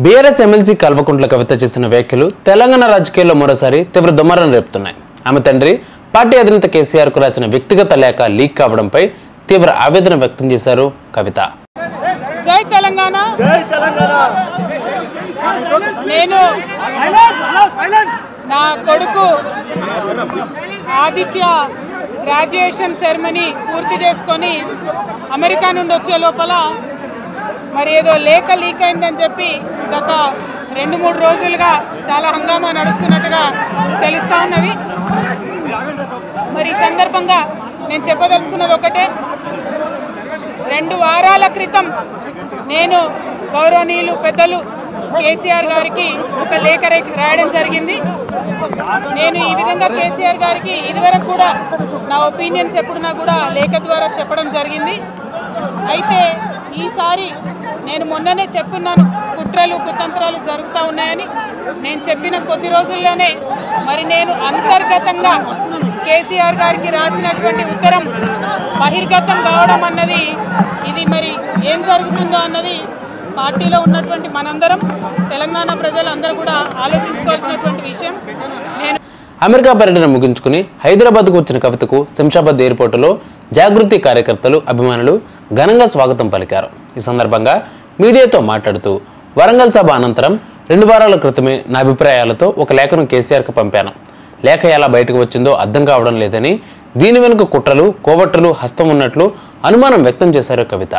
BRS MLC Kalvakuntla Kavitha చేసిన వ్యాఖ్యలు తెలంగాణ రాజకీయాల్లో మరోసారి తీవ్ర దుమారం రేపుతున్నాయి. ఆమె తండ్రి పార్టీ అధినేత కేసీఆర్ కు రాసిన వ్యక్తిగత లేఖ లీక్ కావడంపై తీవ్ర ఆవేదన వ్యక్తం చేశారు కవిత. జై తెలంగాణ. నేను నా కొడుకు ఆదిత్య గ్రాడ్యుయేషన్ సెరమనీ పూర్తి చేసుకొని అమెరికా నుండి వచ్చే లోపల మరి ఏదో లేఖ లీక్ అయిందని చెప్పి గత 2-3 రోజులుగా చాలా హంగామా నడుస్తున్నట్టుగా తెలుస్తూ ఉన్నది. మరి ఈ సందర్భంగా నేను చెప్పదలుచుకున్నది ఒకటే, 2 వారాల క్రితం నేను గౌరవనీయులు పెద్దలు కేసీఆర్ గారికి ఒక లేఖ రాయడం జరిగింది. నేను ఈ విధంగా కేసీఆర్ గారికి ఇదివరకు కూడా నా ఒపీనియన్స్ ఎప్పుడున్నా కూడా లేఖ ద్వారా చెప్పడం జరిగింది. అయితే ఈసారి నేను మొన్ననే చెప్పున్నాను, కుట్రలు కుతంత్రాలు జరుగుతూ ఉన్నాయని. నేను చెప్పిన కొద్ది రోజుల్లోనే మరి నేను అంతర్గతంగా కేసీఆర్ గారికి రాసినటువంటి ఉత్తరం బహిర్గతం కావడం అన్నది, ఇది మరి ఏం జరుగుతుందో అన్నది పార్టీలో ఉన్నటువంటి మనందరం, తెలంగాణ ప్రజలందరూ కూడా ఆలోచించుకోవాల్సినటువంటి విషయం. నేను అమెరికా పర్యటన ముగించుకుని హైదరాబాద్కు వచ్చిన కవితకు శంషాబాద్ ఎయిర్పోర్టులో జాగృతి కార్యకర్తలు, అభిమానులు ఘనంగా స్వాగతం పలికారు. ఈ సందర్భంగా మీడియాతో మాట్లాడుతూ, వరంగల్ సభ అనంతరం 2 వారాల క్రితమే నా అభిప్రాయాలతో ఒక లేఖను కేసీఆర్కు పంపాను. లేఖ ఎలా బయటకు వచ్చిందో అర్థం కావడం లేదని, దీని వెనుక కుట్రలు, కోవట్రులు హస్తం ఉన్నట్లు అనుమానం వ్యక్తం చేశారు కవిత.